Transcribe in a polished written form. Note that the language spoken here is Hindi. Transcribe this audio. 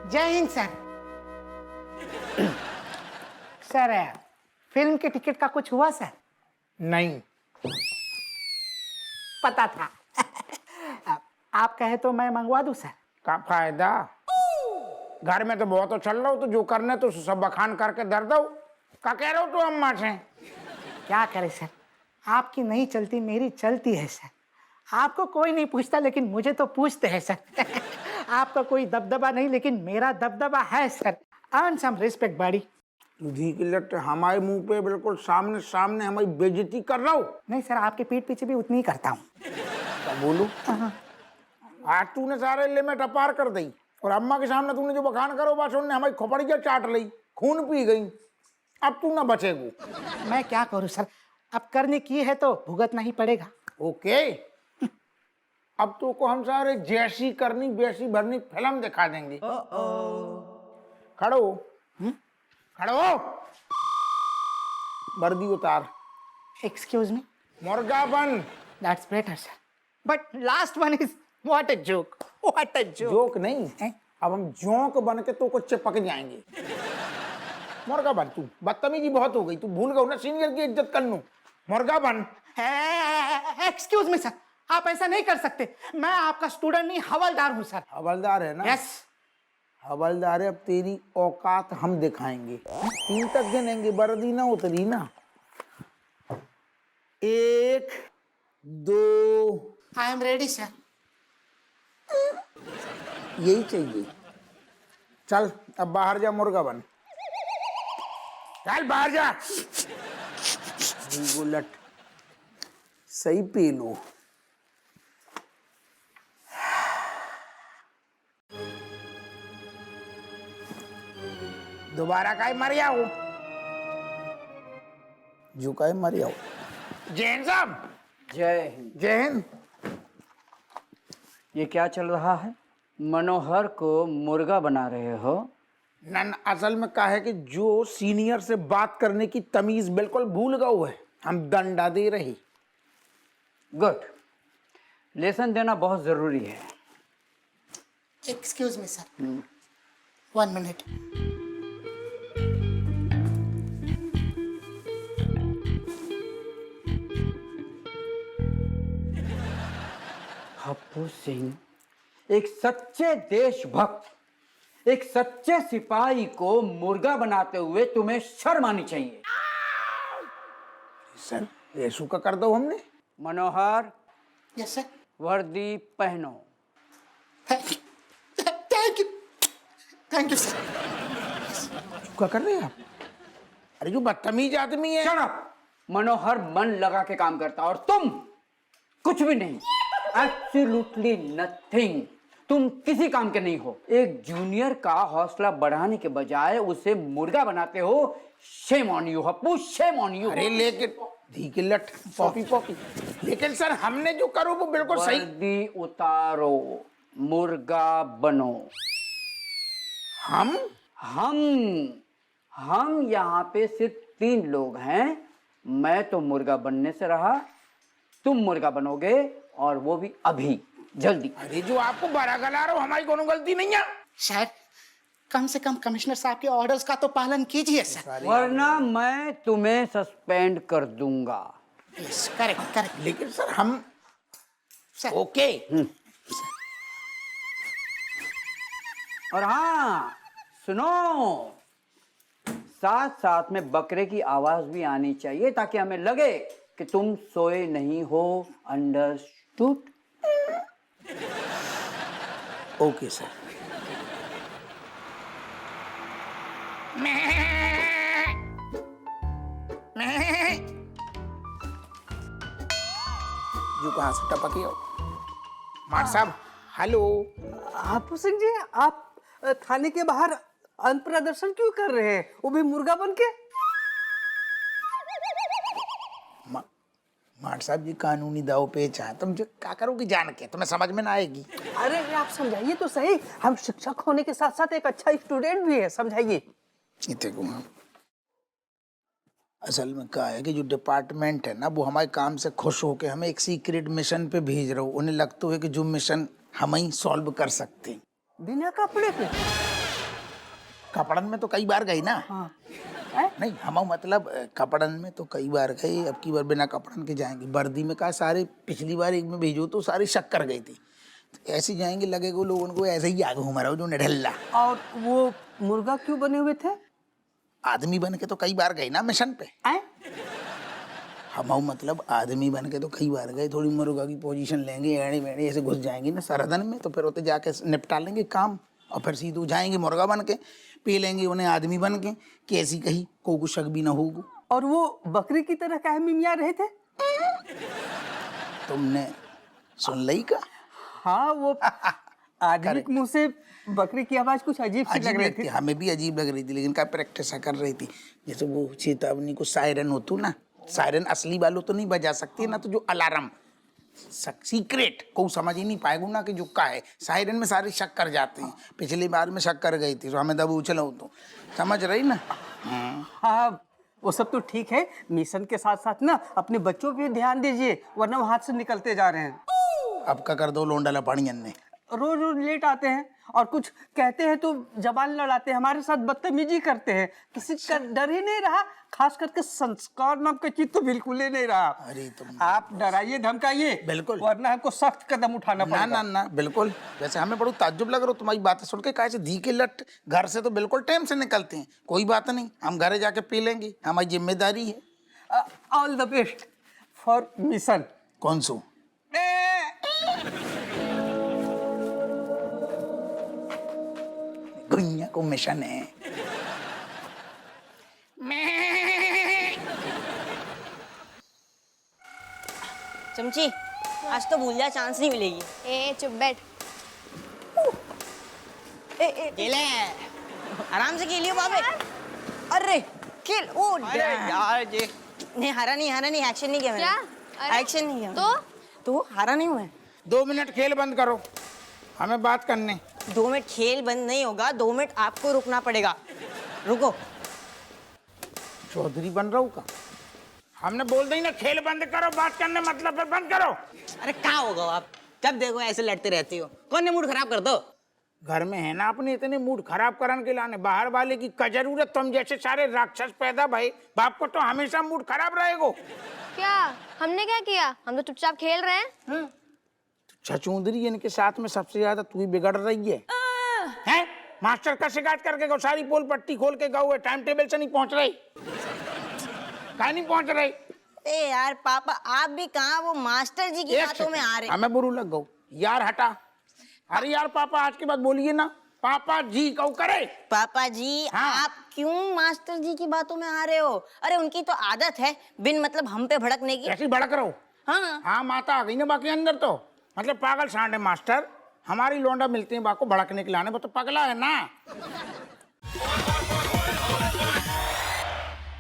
जय हिंद सर। सर फिल्म के टिकट का कुछ हुआ सर? नहीं। पता था। आप कहे तो मैं मंगवा दूं सर। का फायदा, घर में तो बहुत चल रहा हो, तो जो करना तो सब बखान करके दर दो। का कह रहे हो तू अम्मा से? क्या करे सर, आपकी नहीं चलती मेरी चलती है सर। आपको कोई नहीं पूछता लेकिन मुझे तो पूछते हैं सर। आपका कोई दबदबा नहीं लेकिन मेरा दबदबा है सर। अर्न सम रिस्पेक्ट बड़ी। तुझी की लट हमारे मुंह पे बिल्कुल सामने सामने हमारी बेइज्जती कर रहा हो। नहीं सर, आपके पीठ पीछे भी उतनी ही करता हूँ। क्या बोलूं? आज तूने सारे लिमिट अपार कर दी और अम्मा के सामने तूने जो बखान करो बस उन्होंने हमारी खोपड़ियाँ चाट ली, खून पी गई। अब तू ना बचेगू। मैं क्या करूँ सर, अब करने की है तो भुगतना ही पड़ेगा। ओके, अब तो को हम सारे जैसी करनी वैसी भरनी फिल्म दिखा देंगे। खड़ो खड़ो, वर्दी उतार। Excuse me. मुर्गा बन। That's better sir, but last one is what a joke, what a joke. Joke नहीं, अब हम जोक बन के तो कुछ चिपक जाएंगे। मुर्गा बन, तू बदतमीजी बहुत हो गई, तू भूल गया ना सीनियर की इज्जत करनू। मुर्गा बन। एक्सक्यूज मी सर, आप ऐसा नहीं कर सकते। मैं आपका स्टूडेंट नहीं हवलदार हूँ सर। हवलदार है ना? यस। हवलदार है, अब तेरी औकात हम दिखाएंगे। 3 तक गिनेंगे, वर्दी ना उतरी ना। 1 2। I am ready sir. यही चाहिए। चल अब बाहर जा, मुर्गा बन। चल बाहर जा। उलट सही पी लो। दोबारा काहे मर आओ, जो काहे मर आओ। जैन साहब। जय हिंद। जय हिंद। ये क्या चल रहा है? मनोहर को मुर्गा बना रहे हो? नन असल में क्या है कि जो सीनियर से बात करने की तमीज बिल्कुल भूल गए है, हम दंडा दे रहे। गुड, लेसन देना बहुत जरूरी है। Excuse me sir, 1 minute. Happu Singh एक सच्चे देशभक्त, एक सच्चे सिपाही को मुर्गा बनाते हुए तुम्हें शर्म आनी चाहिए। सर ऐसू का कर दो हमने। मनोहर, यस सर। वर्दी पहनो। Thank you sir. क्या कर रहे हैं आप? अरे जो बदतमीज आदमी है। Shut up! मनोहर मन लगा के काम करता और तुम कुछ भी नहीं, एब्सोल्युटली नथिंग। तुम किसी काम के नहीं हो। एक जूनियर का हौसला बढ़ाने के बजाय उसे मुर्गा बनाते हो। Shame on you Happu, shame on you. अरे लेकिन धी लट पॉपी पॉपी, लेकिन सर हमने जो करो वो बिल्कुल सही। वर्दी उतारो, मुर्गा बनो। हम यहाँ पे सिर्फ 3 लोग हैं। मैं तो मुर्गा बनने से रहा, तुम मुर्गा बनोगे और वो भी अभी, जल्दी। अरे जो आपको बड़ा गला रहा हो, हमारी कोनो गलती नहीं है। शायद कम से कम कमिश्नर साहब के ऑर्डर्स का तो पालन कीजिए सर। वरना मैं तुम्हें सस्पेंड कर दूंगा। Yes, correct correct. लेकिन सर हम सर ओके। और हाँ सुनो, साथ साथ में बकरे की आवाज भी आनी चाहिए ताकि हमें लगे कि तुम सोए नहीं हो। अंडरस्टूड? Okay sir. जो कहां से टपकी हो? मार साहब हेलो। हप्पू सिंह जी, आप थाने के बाहर अन्न प्रदर्शन क्यों कर रहे हैं, वो भी मुर्गा बन के? मार साहब जी कानूनी दाव पेच है, तुम जो क्या करोगी जान के, तुम्हें समझ में ना आएगी। अरे आप समझाइए तो सही, हम शिक्षक होने के साथ साथ एक अच्छा स्टूडेंट भी है, समझाइए। देखो असल में क्या है कि जो डिपार्टमेंट है ना वो हमारे काम से खुश होकर हमें एक सीक्रेट मिशन पे भेज रहा हूँ। उन्हें लगता है कि जो मिशन हम ही सॉल्व कर सकते हैं। बिना कपड़े के? कपड़न में तो कई बार गई ना। हाँ। हैं? नहीं हम मतलब कपड़न में तो कई बार गए, अब की बार बिना कपड़न के जाएंगे। वर्दी में कहा सारे, पिछली बार एक में भेजो तो सारी शक्कर गई थी, तो ऐसे जाएंगे लगेगा लोगों को ऐसे ही आगे घूम रहा हो जो निढल्ला। और वो मुर्गा क्यों बने हुए थे? आदमी बन के तो कई बार गए ना मिशन पे। हैं? हम मतलब आदमी बन के तो कई बार गए, थोड़ी मुर्गा की पोजीशन लेंगे, एड़ी मेड़ी ऐसे घुस जाएंगे ना सरदन में, तो फिर होते जाके निपटा लेंगे काम, और फिर सीधे जाएंगे मुर्गा बन के, पी लेंगे उन्हें आदमी बन के, कैसी कही को शक भी ना होगा। और वो बकरी की तरह काहे मिमिया रहे थे? तुमने सुन ली का? हाँ, वो आदमी के मुंह से बकरी की आवाज कुछ अजीब सी लग रही थी। हमें भी अजीब लग रही थी, लेकिन क्या प्रैक्टिस कर रही थी। जैसे वो चेतावनी को सायरन होतू ना, सायरन असली वालों तो नहीं बजा सकती ना, तो जो अलार्म सीक्रेट को समझ ही नहीं पाएगा ना कि जो का है, सायरन में सारे शक कर जाते हैं। पिछली बार में शक कर गई थी तो हमें दब उछला हो, तो समझ रही ना। हाँ, वो सब तो ठीक है, मिशन के साथ साथ ना अपने बच्चों पे ध्यान दीजिए, वरना वो हाथ से निकलते जा रहे हैं। अब का कर दो लोंडा लपाड़ी ने। रोज रोज लेट आते हैं और कुछ कहते हैं तो जबान लड़ाते हैं, हमारे साथ बदतमीजी करते हैं। किसी का डर ही नहीं रहा, खास करके संस्कार नाम का चीज तो बिल्कुल ही नहीं रहा। अरे तुम आप डराइए धमकाइए, बिल्कुल, वरना हमको सख्त कदम उठाना पड़ेगा। ना ना ना बिल्कुल। वैसे हमें बड़ा ताज्जुब लग रहा हो तुम्हारी बातें सुन के, कैसे धी के लट घर से तो बिल्कुल टाइम से निकलते हैं। कोई बात नहीं, हम घरे जाके पी लेंगे, हमारी जिम्मेदारी है। All the best for mission. कौन सो? गुइया को मिशन है। चमची, आज तो भूल जा, चांस नहीं मिलेगी। ए चुप बैठ। खेले आराम से खेलियो बाबे। अरे खेल। ओ अरे यार जी, नहीं हारा नहीं, एक्शन नहीं किया क्या? मैंने। अरे, एक्शन नहीं किया तो? मैंने। तो हारा नहीं हुआ है। 2 मिनट खेल बंद करो, हमें बात करने। 2 मिनट खेल बंद नहीं होगा, 2 मिनट आपको रुकना पड़ेगा। रुको। चौधरी बन रहा हूँ का? हमने बोल दी ना खेल बंद करो, बात करने मतलब है बंद करो। अरे क्या होगा आप, जब देखो ऐसे लड़ते रहती हो। कौन ने मूड खराब कर दो? घर में है ना अपने इतने मूड खराब करने के लाने, बाहर वाले की क्या जरूरत? तुम जैसे सारे राक्षस पैदा भाई बाप को तो हमेशा मूड खराब रहेगो। क्या हमने क्या किया? हम तो चुपचाप खेल रहे हैं। छछूंदरी इनके साथ में सबसे ज्यादा तू ही बिगड़ रही है। हैं? मास्टर का शिकायत करके गो, सारी पोल पट्टी खोल के गए, टाइम टेबल से नहीं पहुंच रही। कहीं नहीं पहुंच रही। ए यार पापा, आप भी कहाँ वो मास्टर जी की बातों में आ रहे। हमें बुरू लग गो यार, हटा। अरे यार पापा आज के बाद बोलिए ना, पापा जी कहो करे। पापा जी हाँ। आप क्यों मास्टर जी की बातों में आ रहे हो? अरे उनकी तो आदत है बिन मतलब हम पे भड़कने की। ऐसी भड़क रहो। हाँ हाँ माता आ गई ना बाकी अंदर, तो मतलब पागल सांडे मास्टर हमारी लौंडा मिलती है बाको भड़कने के लाने, वो तो पगला है ना।